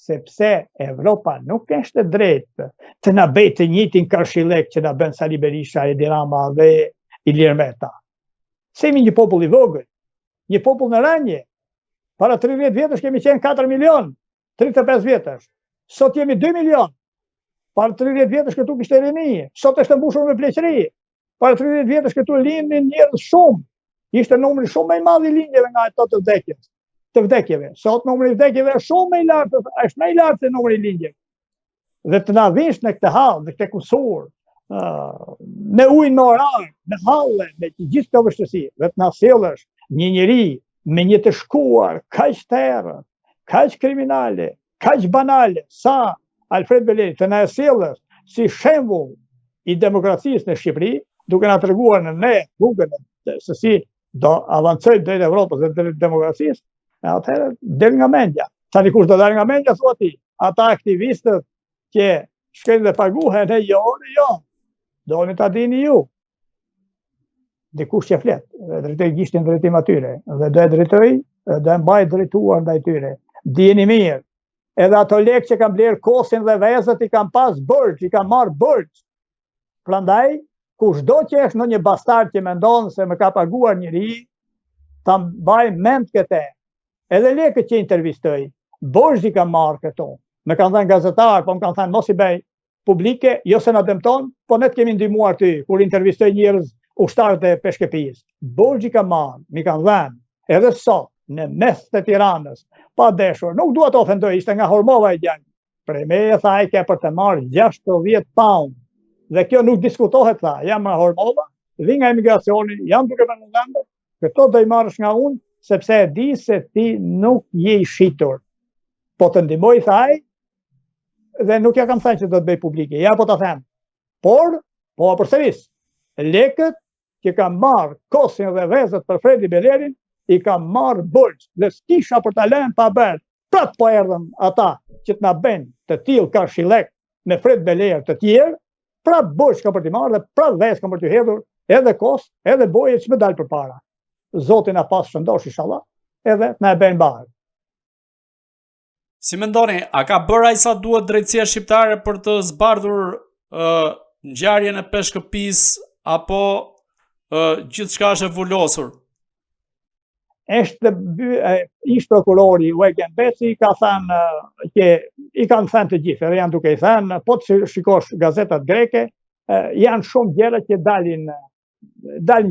sepse Evropa nuk është e drejtë të na bëjë të njëjtin karshillek që na bën Sali Berisha, Edi Rama dhe Ilir Meta. Semi një popull i vogël, një popull në rënje. Para 30 vjetësh kemi qenë 4 milion, 35 vjetësh. Sot jemi 2 milion. Para 30 vjetësh këtu kishte rini, sot është mbushur me pleqëri. Para 30 vjetësh këtu lindin njerëz shumë. Ishte numri shumë më i madh i lindjeve nga ato të vdekjeve. Sot numri i vdekjeve është shumë më i lartë, është më i lartë se numri i lindjeve. Dhe të na vish në këtë hall, në këtë kusur, me ujë në orar, në halle, me gjithë këto vështirësi, dhe të na sjellësh një njeri me një të shkuar, kaq të errët, kaq kriminale, kaq banale, sa Alfred Beleri, të na sjellësh si shembull i demokracisë në Shqipëri, duke na treguar në ne rrugën se si do avancojmë drejt Evropës dhe drejt demokracisë, atëherë del nga mendja. Tani kush do dal nga mendja, thua ti? Ata aktivistët që shkojnë dhe paguhen, jo. Doni ta dini ju. Dikush që flet, drejtoj gishtin drejtim atyre, dhe do e drejtoj, do e mbaj drejtuar ndaj tyre. Dini mirë, edhe ato lekë që kanë blerë Kosin dhe vezët i kanë pas bërç, i kanë marrë bërç. Prandaj, kushdo që është në një bastard që mendon se më ka paguar njëri, ta mbaj mend këtë. Edhe lekët që intervistoj, borxh i kanë marrë këto. Më kanë thënë gazetar, po më kanë thënë mos i bëj publike, jo se na dëmton, po ne të kemi ndihmuar ty kur intervistoj njerëz ushtarët e peshkëpijës. Borxh i kanë marrë, mi kanë dhënë, edhe sot në mes të Tiranës, pa deshur, nuk dua të ofendoj, ishte nga Hormova e djalë. Prej meje tha ai ka për të marrë 60 pound. Dhe kjo nuk diskutohet, tha, jam nga Hormova, vi nga emigracioni, jam duke me në lëndë, këto do i marrësh nga unë, sepse e di se ti nuk je i shitur. Po të ndihmoj, tha ai, dhe nuk ja kam thënë që do të bëj publike, ja po ta them. Por, po përsëris, lekët që kanë marrë Kosin dhe vezët për Fredi Belerin, i kanë marrë borxh, dhe s'kisha për ta lënë pa bërë. Prap po erdhën ata që të na bëjnë të tillë karshillek me Fred Beler të tjerë, prap borxh ka për t'i marrë dhe prap vezë ka për t'i hedhur, edhe Kos, edhe boje që më dalë përpara. Zoti na pas shëndosh inshallah, edhe na e bëjnë barë. Si mendoni, a ka bërë ai sa duhet drejtësia shqiptare për të zbardhur ngjarjen e peshkëpisë apo gjithçka është e vulosur? Ish prokurori Uegen Beci ka thënë që i kanë thënë të gjithë, edhe janë duke i thënë, po të shikosh gazetat greke, janë shumë gjëra që dalin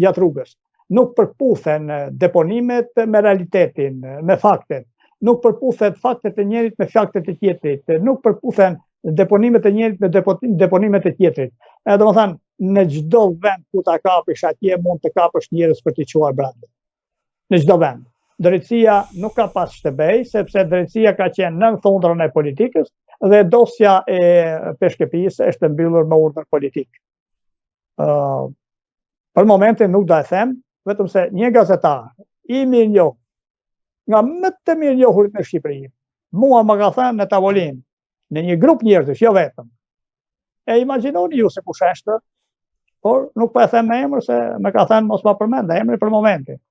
gjatë rrugës. Nuk përputhen deponimet me realitetin, me faktet. Nuk përputhen faktet e njerit me faktet e tjetrit. Nuk përputhen deponimet e njerit me deponimet e tjetrit. Domethënë, në çdo vend ku ta kapësh atje mund të kapësh njerëz për t'i çuar brenda. Në çdo vend. Drejtësia nuk ka pas shtebej, sepse drejtësia ka qenë nën thundrën e politikës dhe dosja e peshkëpisë është mbyllur me urdhër politik. Për momentin nuk do e them, vetëm se një gazetar i mirë njohur, nga më të mirë njohurit në Shqipëri, mua më ka thënë në tavolinë, në një grup njerëzish, jo vetëm. E imagjinoni ju se kush është, por nuk po e them me emër se më ka thënë mos ma përmend emrin për momentin.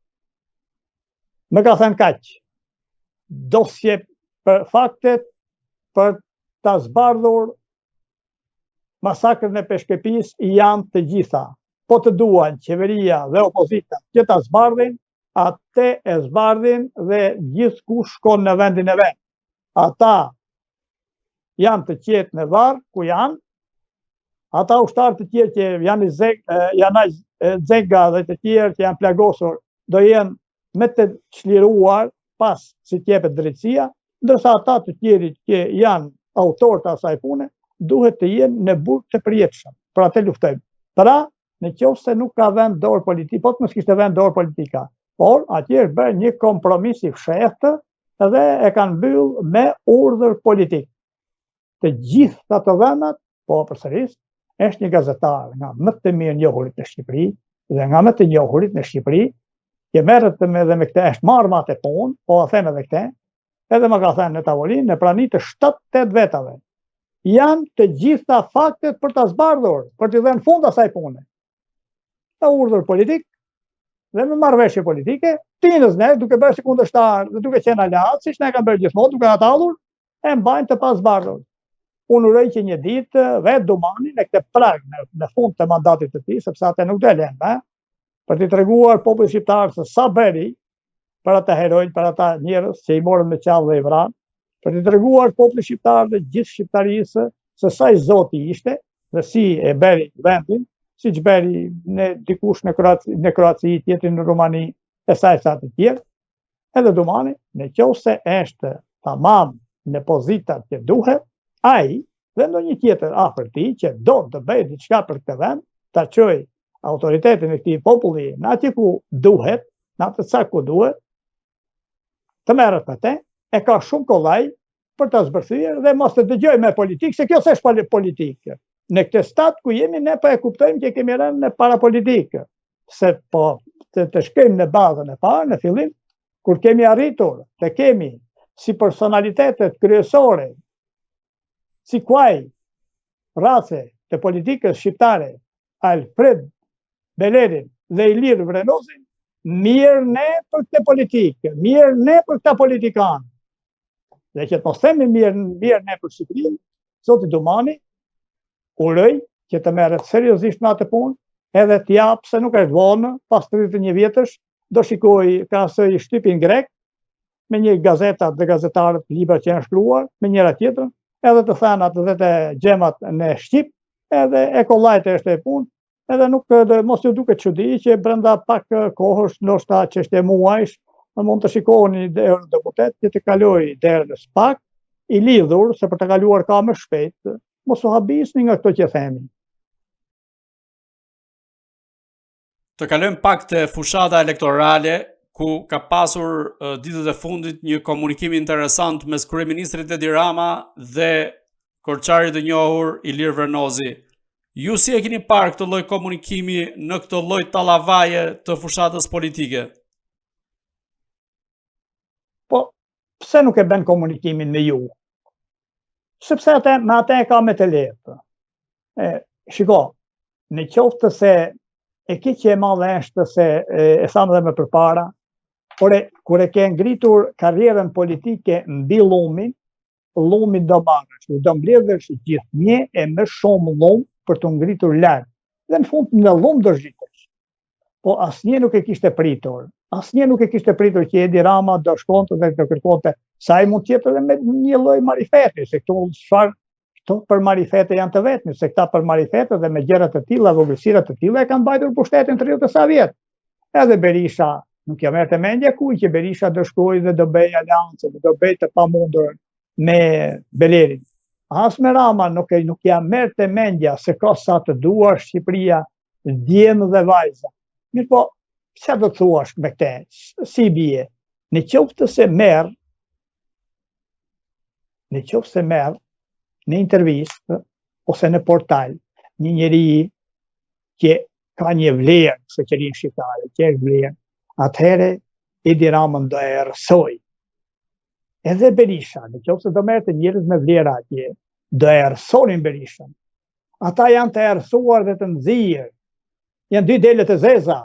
Më ka thënë kaq. Dosje për faktet për ta zbardhur masakrën e peshkëpisë janë të gjitha. Po të duan qeveria dhe opozita që ta zbardhin, atë e zbardhin dhe gjithkush shkon në vendin e vet. Ata janë të qetë në varr ku janë, ata ushtarë të tjerë që janë Zega dhe të tjerë që janë plagosur, do jenë me të çliruar pas si t'jepet drejtësia, ndërsa ata të tjerë që janë autorë të asaj pune, duhet të jenë në burg të përjetshëm. Për atë luftojmë. Pra, në qoftë se nuk ka vend dorë politik, po të mos kishte vend dorë politika. Por atje është bërë një kompromis i fshehtë dhe e kanë mbyll me urdhër politik. Të gjitha të vendat, po përsëris, është një gazetar nga më të mirë njohurit në Shqipëri dhe nga më të njohurit në Shqipëri, që merret edhe me këtë, është marrë matë punë, po a them edhe këtë, edhe më ka thënë në tavolinë, në prani të 7-8 vetave. Janë të gjitha faktet për ta zbardhur, për t'i dhënë fund asaj pune. Ka urdhër politik dhe me marrëveshje politike, tinës ne duke bërë si kundërshtar dhe duke qenë aleat, siç ne kanë bërë gjithmonë, duke atallur, e mbajnë të pasbardhur. Unë uroj që një ditë vetë Dumani në këtë prag në fund të mandatit të tij, sepse atë nuk do lënë, për t'i treguar popullit shqiptar se sa bëri për ata herojnë, për ata njerëz që i morën me qafë dhe i vranë, për t'i treguar popullit shqiptar dhe gjithë shqiptarisë se sa i Zoti ishte dhe si e bëri vendin, siç bëri në dikush në Kroaci, tjetri në Rumani e sa të tjerë. Edhe Dumani, në qoftë se është tamam në pozitat që duhet, ai dhe ndonjë tjetër afër tij që do të bëjë diçka për këtë vend, ta çojë autoritetin e këtij populli në atë ku duhet, në atë cak ku duhet, të merret me të, e ka shumë kollaj për të zbërthyer dhe mos të dëgjoj me politikë, se kjo s'është politikë. Në këtë stat ku jemi ne po e kuptojmë që kemi rënë në parapolitikë, se po të shkojmë në bazën e parë, në fillim, kur kemi arritur të kemi si personalitetet kryesore, si kuaj race të politikës shqiptare, Alfred Belerin dhe Ilir Vrenozin, mirë ne për këtë politikë, mirë ne për këta politikanë. Dhe që të mos themi mirë ne për Shqipërinë, zoti Dumani uroj që të merret seriozisht me atë punë, edhe t'jap se nuk është vonë, pas 31 vjetësh, do shikoj ka së i shtypin grek, me një gazetat dhe gazetarët libra që janë shkruar, me njëra tjetrën, edhe të thanat dhe të gjemat në Shqip, edhe e kollajtë është e punë, edhe nuk mos ju duket çudi që brenda pak kohësh, ndoshta çështje muajsh, mund të shikoni derën deputet që të kaloj derën e SPAK, i lidhur, se për të kaluar ka më shpejt, mos u habisni nga këto që themi. Të kalojmë pak te fushata elektorale, ku ka pasur ditët e fundit një komunikim interesant mes kryeministrit Edi Rama dhe korçarit të njohur Ilir Vrenozi. Ju si e keni parë këtë lloj komunikimi në këtë lloj tallavaje të fushatës politike? Po, pse nuk e bën komunikimin me ju? Sepse me atë e ka me të lehtë. Shiko, në qoftë se e ki që e madhe është se e thamë dhe më përpara, kur e ke ngritur karrierën politike mbi lumin do marrësh, do mbledhësh gjithnjë e më shumë lum për të ngritur larg. Dhe në fund në lum do zhitesh. Po asnjë nuk e kishte pritur. Asnjë nuk e kishte pritur që Edi Rama do shkonte dhe do kërkonte sa i mund tjetër me një lloj marifeti, se këto për marifete janë të vetmi, se këta për marifete dhe me gjëra të tilla, vogëlsira të tilla e kanë mbajtur pushtetin 30 sa vjet. Edhe Berisha nuk ja merrte mendje kuj që Berisha do shkojë dhe do bëj aleancë, do bëj të pamundur me Belerin. As me Rama nuk ja merrte mendja se ka sa të duar Shqipëria, djemë dhe vajza. Mirë po, çfarë do të thuash me këtë? Si bie? Në qoftë se merr në intervistë ose në portal një njeri që ka një vlerë në shoqërinë shqiptare, që është vlerë, atëherë Edi Ramën do e erësoj. Edhe Berisha, në qoftë se do merrte njerëz me vlera atje, do e erësonin Berishën. Ata janë të erësuar dhe të nxirr. Janë dy delet e zeza.